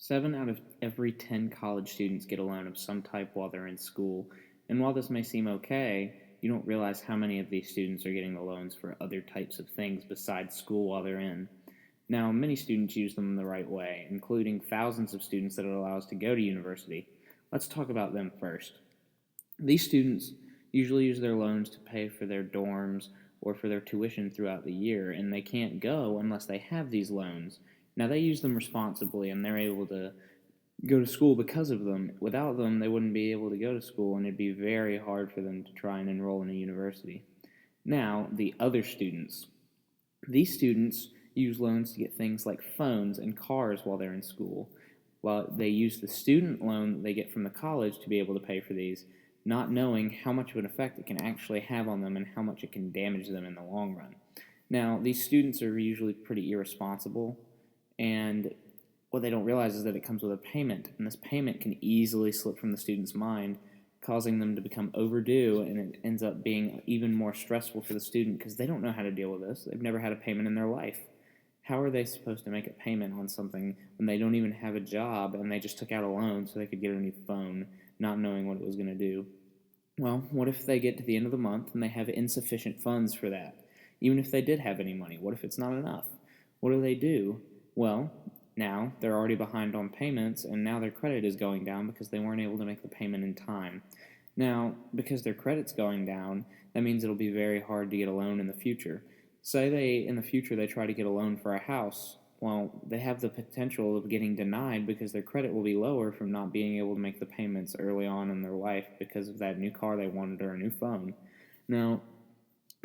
7 out of every 10 college students get a loan of some type while they're in school, and while this may seem okay, you don't realize how many of these students are getting the loans for other types of things besides school while they're in. Now, many students use them the right way, including thousands of students that it allows to go to university. Let's talk about them first. These students usually use their loans to pay for their dorms or for their tuition throughout the year, and they can't go unless they have these loans. Now, they use them responsibly and they're able to go to school because of them. Without them, they wouldn't be able to go to school, and it'd be very hard for them to try and enroll in a university. Now, the other students. These students use loans to get things like phones and cars while they're in school. While they use the student loan that they get from the college to be able to pay for these, not knowing how much of an effect it can actually have on them and how much it can damage them in the long run. Now, these students are usually pretty irresponsible, and what they don't realize is that it comes with a payment, and this payment can easily slip from the student's mind, causing them to become overdue, and it ends up being even more stressful for the student because they don't know how to deal with this. They've never had a payment in their life. How are they supposed to make a payment on something when they don't even have a job and they just took out a loan so they could get a new phone, not knowing what it was going to do? Well, what if they get to the end of the month and they have insufficient funds for that? Even if they did have any money, what if it's not enough? What do? Well, now they're already behind on payments, and now their credit is going down because they weren't able to make the payment in time. Now, because their credit's going down, that means it'll be very hard to get a loan in the future. Say in the future they try to get a loan for a house. Well, they have the potential of getting denied because their credit will be lower from not being able to make the payments early on in their life because of that new car they wanted or a new phone. Now,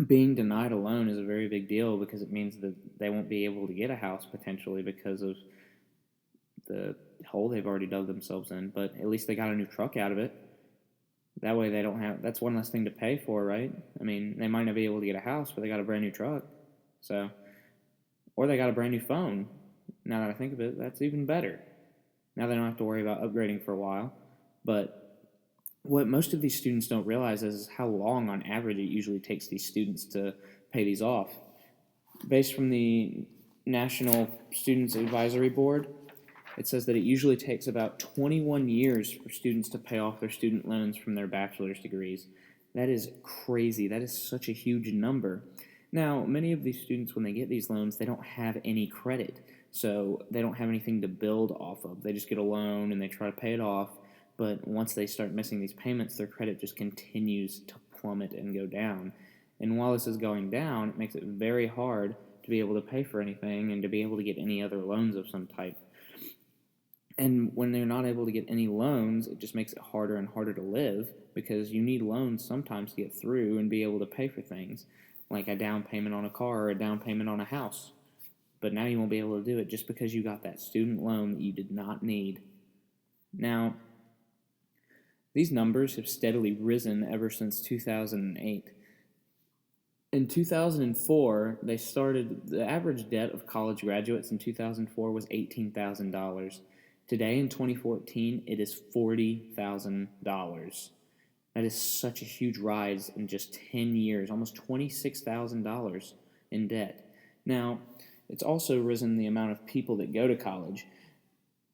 being denied a loan is a very big deal because it means that they won't be able to get a house potentially because of the hole they've already dug themselves in, but at least they got a new truck out of it. That way they don't have, that's one less thing to pay for, right? I mean, they might not be able to get a house, but they got a brand new truck. So, or they got a brand new phone. Now that I think of it, that's even better. Now they don't have to worry about upgrading for a while. But what most of these students don't realize is how long on average it usually takes these students to pay these off. Based from the National Students Advisory Board, it says that it usually takes about 21 years for students to pay off their student loans from their bachelor's degrees. That is crazy. That is such a huge number. Now, many of these students, when they get these loans, they don't have any credit, so they don't have anything to build off of. They just get a loan and they try to pay it off, but once they start missing these payments, their credit just continues to plummet and go down. And while this is going down, it makes it very hard to be able to pay for anything and to be able to get any other loans of some type. And when they're not able to get any loans, it just makes it harder and harder to live because you need loans sometimes to get through and be able to pay for things like a down payment on a car or a down payment on a house. But now you won't be able to do it just because you got that student loan that you did not need. Now, these numbers have steadily risen ever since 2008. In 2004, the average debt of college graduates in 2004 was $18,000. Today in 2014, it is $40,000. That is such a huge rise in just 10 years, almost $26,000 in debt. Now, it's also risen the amount of people that go to college.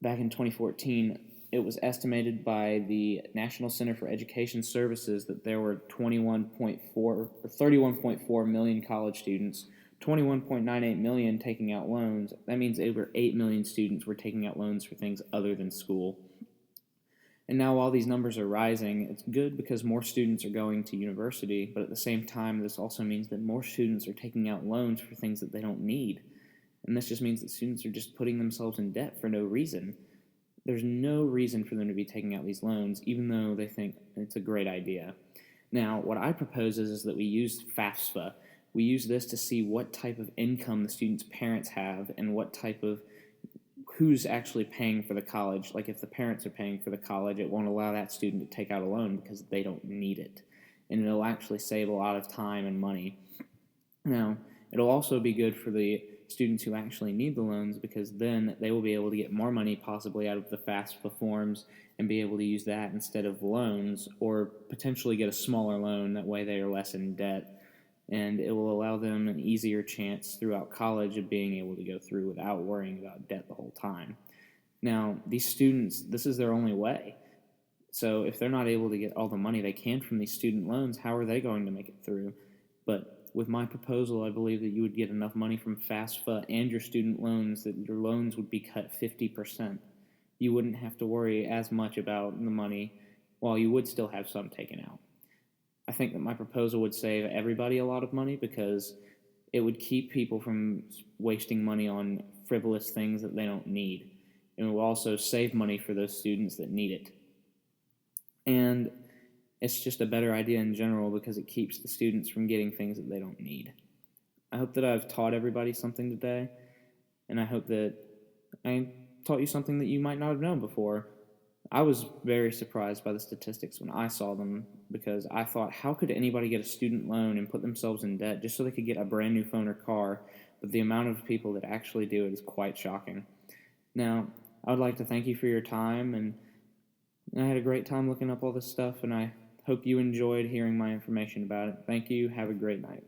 Back in 2014, it was estimated by the National Center for Education Services that there were 31.4 million college students, 21.98 million taking out loans. That means over 8 million students were taking out loans for things other than school. And now while these numbers are rising, it's good because more students are going to university, but at the same time, this also means that more students are taking out loans for things that they don't need. And this just means that students are just putting themselves in debt for no reason. There's no reason for them to be taking out these loans, even though they think it's a great idea. Now, what I propose is that we use FAFSA. We use this to see what type of income the student's parents have and what type of who's actually paying for the college. Like if the parents are paying for the college, it won't allow that student to take out a loan because they don't need it. And it'll actually save a lot of time and money. Now, it'll also be good for the students who actually need the loans because then they will be able to get more money possibly out of the FAFSA forms and be able to use that instead of loans or potentially get a smaller loan. That way they are less in debt, and it will allow them an easier chance throughout college of being able to go through without worrying about debt the whole time. Now, these students, this is their only way. So if they're not able to get all the money they can from these student loans, how are they going to make it through? But with my proposal, I believe that you would get enough money from FAFSA and your student loans that your loans would be cut 50%. You wouldn't have to worry as much about the money, while you would still have some taken out. I think that my proposal would save everybody a lot of money because it would keep people from wasting money on frivolous things that they don't need. And it will also save money for those students that need it. And it's just a better idea in general because it keeps the students from getting things that they don't need. I hope that I've taught everybody something today, and I hope that I taught you something that you might not have known before. I was very surprised by the statistics when I saw them because I thought, how could anybody get a student loan and put themselves in debt just so they could get a brand new phone or car? But the amount of people that actually do it is quite shocking. Now, I would like to thank you for your time, and I had a great time looking up all this stuff, and I hope you enjoyed hearing my information about it. Thank you. Have a great night.